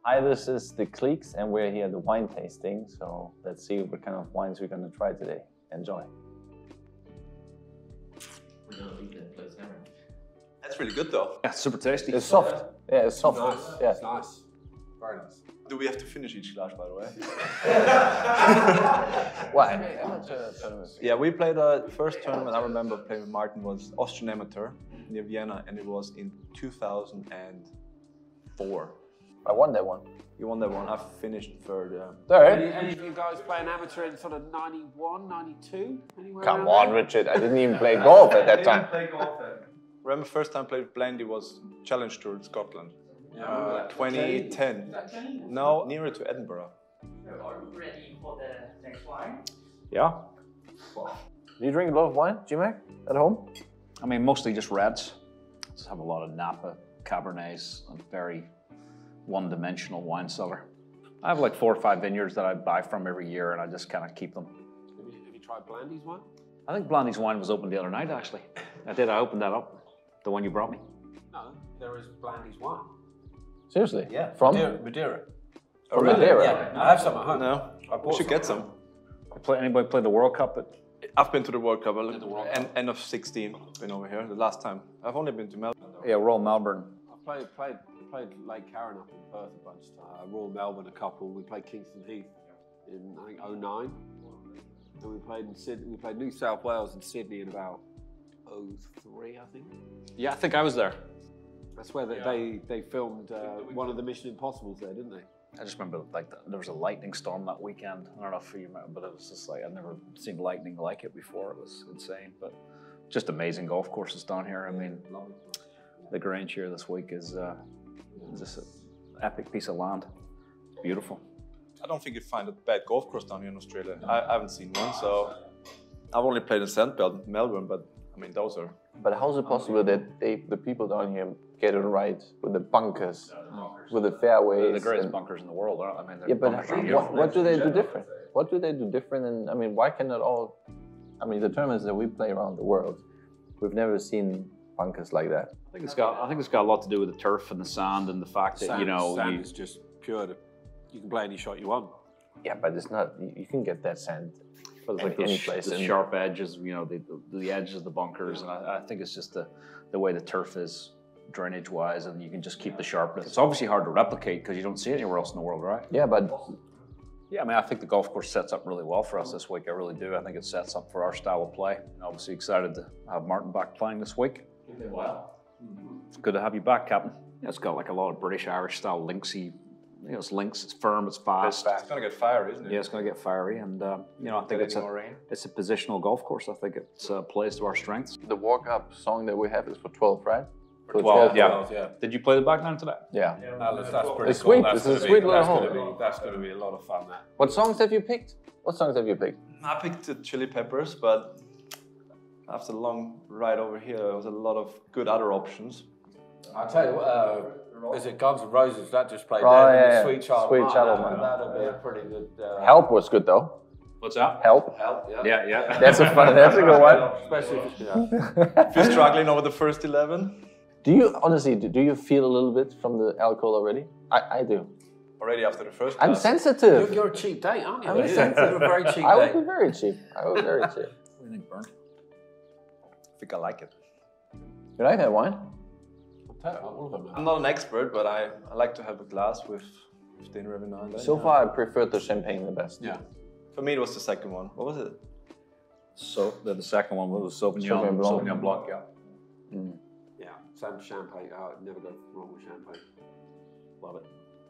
Hi, this is the Cleeks, and we're here at the wine tasting. So let's see what kind of wines we're going to try today. Enjoy. That's really good though. Yeah, super tasty. It's soft. Yeah, it's soft. Nice. Yeah. It's nice. Very nice. Do we have to finish each glass, by the way? Why? Yeah, we played our first tournament I remember playing with Martin was Austrian Amateur near Vienna, and it was in 2004. I won that one. You won that one. I finished third. Yeah. Third? Any of you guys playing amateur in sort of 91, 92? Anywhere Come around on, there? Richard. I didn't even play golf at that time. Remember first time I played with Blandy was Challenge Tour in Scotland. 2010. No, nearer to Edinburgh. Are you ready for the next wine? Yeah. Do you drink a lot of wine, G-Mac, at home? I mean, mostly just reds. Just have a lot of Napa, Cabernets, and very one-dimensional wine cellar. I have like 4 or 5 vineyards that I buy from every year, and I just kind of keep them. Have you tried Blandy's wine? I think Blandy's wine was opened the other night, actually. I did. I opened that up. The one you brought me. No, there is Blandy's wine. Seriously? Yeah. From? Madeira. From Madeira? Yeah, I have some at home. No, we should get some. Anybody play the World Cup? I've been to the World Cup. End of 16. Been over here the last time. I've only been to Melbourne. Yeah, Royal Melbourne. I played Lake Carron up in Perth a bunch of times. Royal Melbourne a couple. We played Kingston Heath in I think 09. And we played in Sydney. We played New South Wales and Sydney in about 03, I think. Yeah, I think I was there. That's where they filmed one of the Mission Impossibles there, didn't they? I just remember like there was a lightning storm that weekend. I don't know if you remember, but it was just like I'd never seen lightning like it before. It was insane, but just amazing golf courses down here. I mean, the Grange here this week is just an epic piece of land. It's beautiful. I don't think you'd find a bad golf course down here in Australia. I haven't seen one, so I've only played in Sandbelt, Melbourne, but I mean those are. But how is it possible that the people down here get it right with the bunkers, with the fairways? The greatest bunkers in the world, aren't they? I mean, Yeah, but bunkers are beautiful. what do they do different? What do they do different? And I mean, why cannot all? I mean, the tournaments that we play around the world, we've never seen bunkers like that. I think it's got a lot to do with the turf and the sand and the fact that Sand is just pure. You can play any shot you want. Yeah, but it's not. You can get that sand. But it's like any place. the sharp edges, the edges of the bunkers, and I think it's just the way the turf is drainage-wise, and you can just keep the sharpness. It's obviously hard to replicate because you don't see it anywhere else in the world, right? Yeah, but yeah, I mean, I think the golf course sets up really well for us this week. I really do. I think it sets up for our style of play. Obviously excited to have Martin back playing this week. Wow. It's good to have you back, Captain. Yeah, it's got like a lot of British-Irish style linksy. It's links, it's firm, it's fast. It's gonna get fiery, isn't it? Yeah, it's going to get fiery, and I think it's a positional golf course. I think it plays to our strengths. the walk-up song that we have is for 12, right? For 12, yeah. 12, yeah. Did you play the back nine today? Yeah. That's pretty It's cool. sweet. That's This is a gonna sweet be- little that's hole. gonna be- That's going to be a lot of fun, that. What songs have you picked? What songs have you picked? I picked the Chili Peppers, but after the long ride over here, there was a lot of good other options. I'll tell you what, is it Guns N' Roses that just played Oh, there? yeah, yeah. Sweet Child Sweet Mine. Child Mine. That'll be a pretty good... Help was good though. What's that? Help. Help, yeah. Yeah, yeah. That's a good one. Especially if it's... If you're struggling over the first 11, Do you honestly? Do you feel a little bit from the alcohol already? I do. already after the first I'm glass. sensitive. You're a cheap date, aren't you? I'm sensitive. You're a very cheap I would date. be very cheap. I would be very cheap. What do you think, Bernd? I think I like it. You like that wine? All of them. I'm not an expert, but I like to have a glass with dinner every now and then. So far, I prefer the champagne the best. Yeah. For me, it was the second one. What was it? So the second one was Sauvignon Sauvignon Blanc. Sauvignon Blanc, yeah. Yeah, same champagne. Never go wrong with champagne. Love it.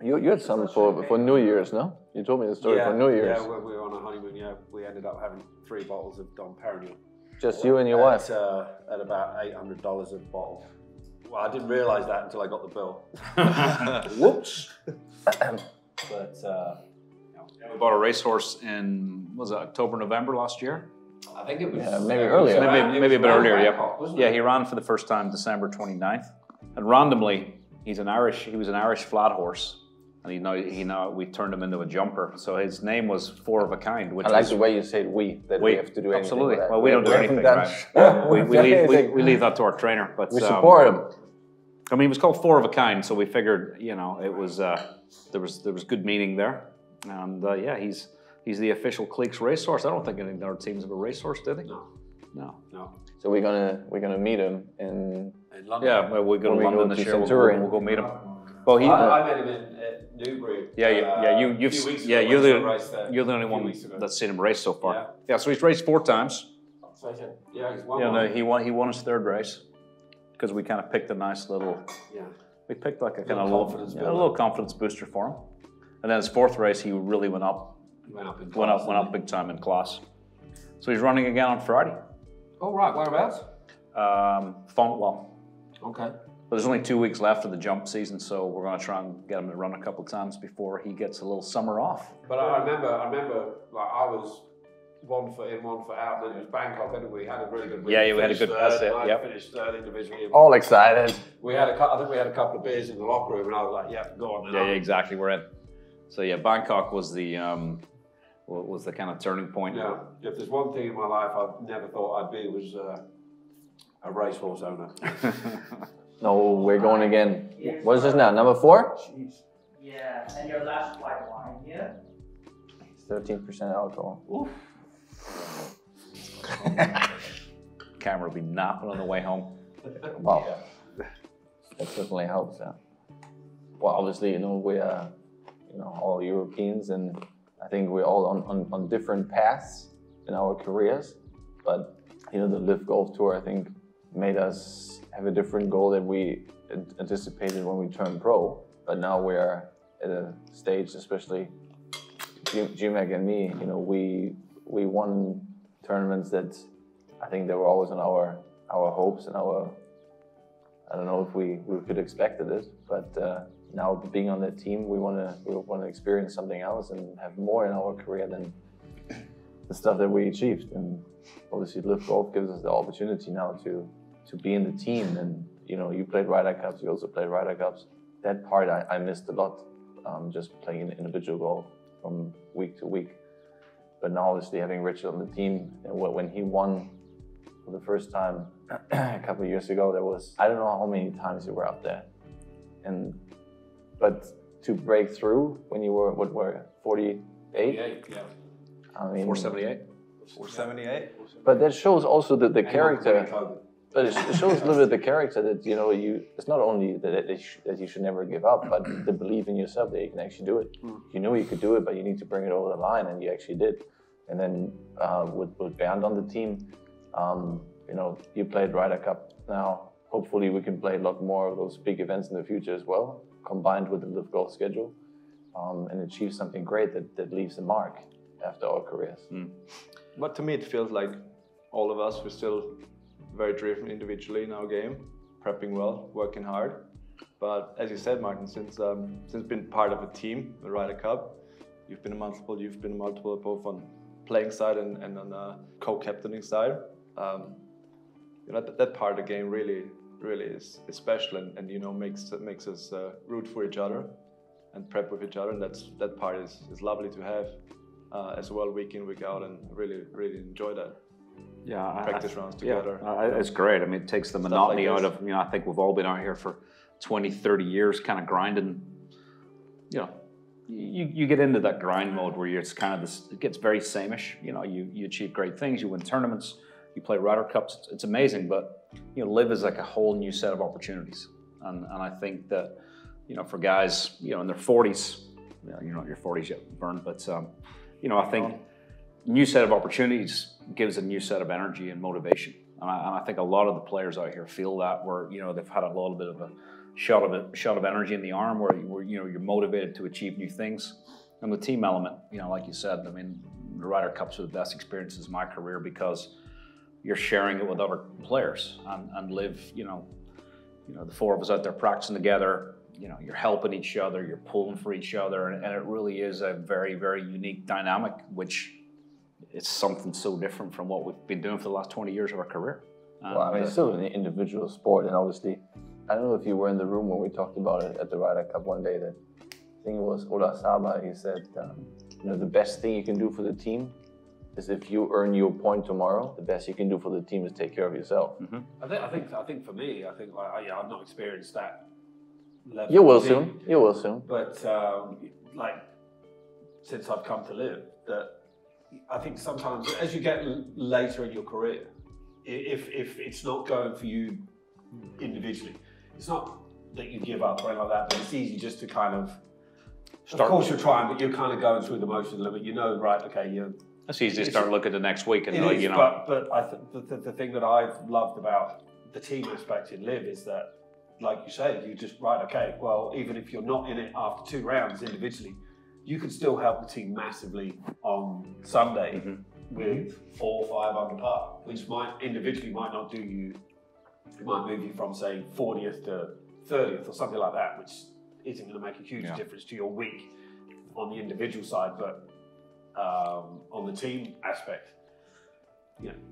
You had some for New Year's, no? You told me the story for New Year's. Yeah, when we were on a honeymoon, we ended up having 3 bottles of Dom Perignon. Just you and your wife. At about $800 a bottle. Well, I didn't realise that until I got the bill. Whoops. But We bought a racehorse in, was it October, November last year? I think it was maybe earlier. Maybe a bit earlier, yeah. Yeah, he ran for the first time December 29th. And randomly, he was an Irish flat horse. And we turned him into a jumper. So his name was Four of a Kind. Which I like is, the way you say we have to do anything. absolutely. With that. Well, we don't do haven't anything, done- right? we leave that to our trainer. But We support him. I mean, it was called Four of a Kind, so we figured, you know, it was there was good meaning there, and yeah, he's the official Cleeks racehorse. I don't think any other teams have a racehorse, do they? No. So we're gonna meet him in London. Yeah, well, we go to London this year. We'll go meet him. Well, I met him at Newbury. You're the only one that's seen him race so far. Yeah, so he's raced 4 times. Yeah, he's won. Yeah, no, he won his 3rd race because we kind of picked a nice little. Yeah. We picked like a kind of a little confidence booster for him, and then his 4th race he really went up went up big time in class. So he's running again on Friday. Oh right, whereabouts? Fontwell. Okay. But there's only 2 weeks left of the jump season, so we're going to try and get him to run a couple of times before he gets a little summer off. But I remember, like I was 1 foot in, 1 foot out, and then it was Bangkok, and we had a really good week. Yeah, we had a good. That's it. I finished 3rd individually. all excited. I think we had a couple of beers in the locker room, and I was like, "Yeah, go on." Yeah, exactly. We're in. So yeah, Bangkok was the kind of turning point. Yeah. If there's one thing in my life I've never thought I'd be was a racehorse owner. No, we're going again. What is this now? Number 4? Yeah, and your last white wine here. 13% alcohol. Oof. Kaymer will be napping on the way home. Wow. That certainly helps. Yeah. Well, obviously, we are, all Europeans, and I think we're all on different paths in our careers. But the Live Golf Tour, I think, made us have a different goal that we anticipated when we turned pro. But now we're at a stage, especially G-Mac and me, we won tournaments that I think they were always on our hopes and I don't know if we could expected it, but now being on that team, we want to experience something else and have more in our career than the stuff that we achieved. And obviously, Live Golf gives us the opportunity now to be in the team. And you played Ryder Cups, you also played Ryder Cups. That part I missed a lot, just playing individual golf from week to week. But now, obviously, having Richard on the team, and when he won for the first time a couple of years ago, there was, I don't know how many times you were up there. But to break through when you were, 48? Yeah. I mean, 478? 478. But that shows also the character. But it shows a little bit the character that, it's not only that you should never give up, but the belief in yourself that you can actually do it. You knew you could do it, but you need to bring it over the line, and you actually did. And then with Bernd on the team, you played Ryder Cup now. Hopefully we can play a lot more of those big events in the future as well, combined with the Live Golf schedule, and achieve something great that leaves a mark after our careers. But to me, it feels like all of us, we're still very driven individually in our game, prepping well, working hard. But as you said, Martin, since being part of a team, the Ryder Cup, you've been a multiple both on playing side and on the co-captaining side. That part of the game really is special and makes us root for each other and prep with each other, and that part is lovely to have as well, week in, week out, and really enjoy that. Yeah, practice rounds together. It's great. I mean, it takes the monotony out of, I think we've all been out here for 20, 30 years kind of grinding. You get into that grind mode where it's kind of it gets very sameish. You achieve great things, you win tournaments, you play Ryder Cups. It's amazing, but Live is like a whole new set of opportunities. And I think that, for guys, in their 40s, you're not in your 40s yet, Bernd, but I think new set of opportunities gives a new set of energy and motivation. And I think a lot of the players out here feel that, where they've had a little bit of a shot of energy in the arm, where you're motivated to achieve new things. And the team element, like you said, I mean, the Ryder Cups are the best experiences of my career because you're sharing it with other players and Live. The 4 of us out there practicing together. You're helping each other, you're pulling for each other, and it really is a very, very unique dynamic, which it's something so different from what we've been doing for the last 20 years of our career. Well, I mean, it's still an individual sport, and obviously, I don't know if you were in the room when we talked about it at the Ryder Cup one day, that I think it was Ola Saba, he said, the best thing you can do for the team is if you earn your point tomorrow, the best you can do for the team is take care of yourself. I think for me, I think like I've not experienced that level. You will soon. You will soon. But like since I've come to live, that I think sometimes as you get later in your career, if it's not going for you individually, it's not that you give up or anything like that, but it's easy just to kind of. Of course you're trying, but you're kind of going through the motions a little bit. You know, right? Okay, you're. It's easy to start looking at the next week and It you is, know. but I the thing that I've loved about the team aspect in Live is that, like you say, you just right. Okay, well, even if you're not in it after 2 rounds individually, you can still help the team massively on Sunday with 4 or 5 under par, which might individually might not do you. It might move you from say 40th to 30th or something like that, which isn't going to make a huge difference to your week on the individual side, but on the team aspect,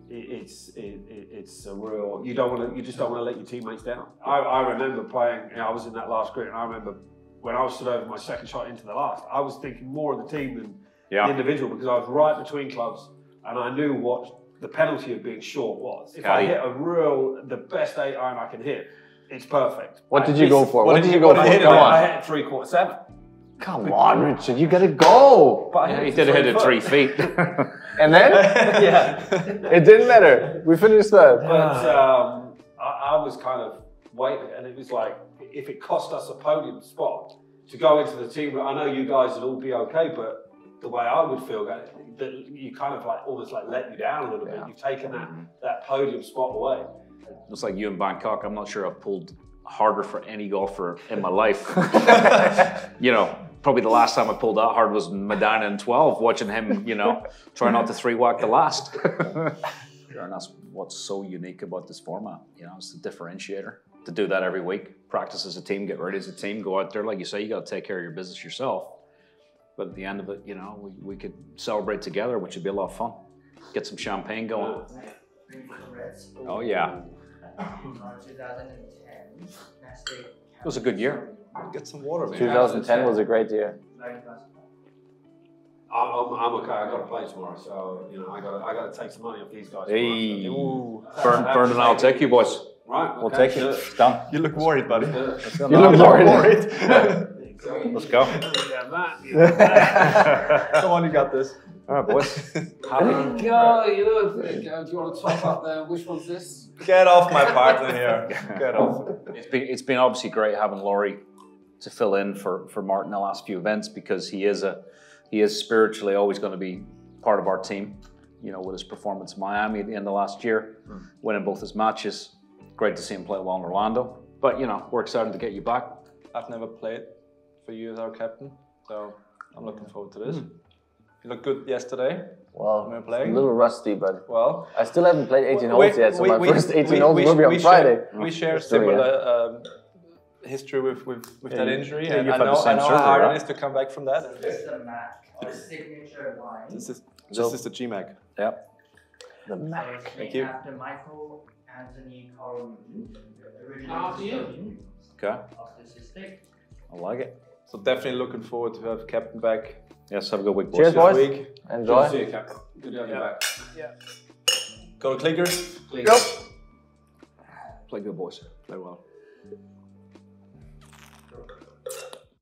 it's a real. You just don't want to let your teammates down. I remember playing. I was in that last group, and I remember when I was stood over my second shot into the last, I was thinking more of the team than the individual because I was right between clubs, and I knew what the penalty of being short was. If I hit the best 8 iron I can hit, it's perfect. What did you go for? What did you go for? Come on. I hit 3/4 Come on, Richard, you gotta go. Yeah, he did hit it 3 feet. And then? It didn't matter. We finished that. But I was kind of waiting, and it was like, if it cost us a podium spot to go into the team, I know you guys would all be okay, but the way I would feel that you kind of like almost like let you down a little bit. You've taken that podium spot away. It's like you in Bangkok. I'm not sure I've pulled harder for any golfer in my life. You know, probably the last time I pulled that hard was Medina in 12, watching him, you know, try not to 3-whack the last. And that's what's so unique about this format. You know, it's the differentiator. To do that every week, practice as a team, get ready as a team, go out there. Like you say, you got to take care of your business yourself. But at the end of it, you know, we could celebrate together, which would be a lot of fun. Get some champagne going. Oh, yeah. 2010. It was a good year. Get some water, man. 2010 was a great year. I'm okay. I got to play tomorrow, so you know I got to take some money off these guys. Hey, Bernd and I'll take you, boys. Right, We'll take it. It's done. You look worried, buddy. You look worried. Let's go. Come on, you got this. All right, boys. Do you want to top up there? Which one's this? Get off my partner here. Get off. It's been obviously great having Laurie to fill in for Martin the last few events because he is spiritually always going to be part of our team. You know, with his performance in Miami at the end of last year, winning both his matches. Great to see him play well in Orlando. But you know, we're excited to get you back. I've never played for you as our captain, so I'm looking forward to this. You looked good yesterday. Well, when we were it's playing. a little rusty, but well, I still haven't played 18 holes yet, so my first 18 holes will be on Friday. We share similar history with that injury, yeah, and you've I had know the same how surgery, hard right? it is to come back from that. This is the Mac, our signature wine. This is the GMAC. Yep. The So Mac. it's Thank named you. after Michael Anthony Carl the original After you. custodian Okay. of this estate. I like it. So definitely looking forward to have captain back Yes, have a good week, boys. Cheers, boys. this week. Enjoy. Good to see you, Captain. Good to have you back. Go to Clickers. Please. Play good, boys. Play well.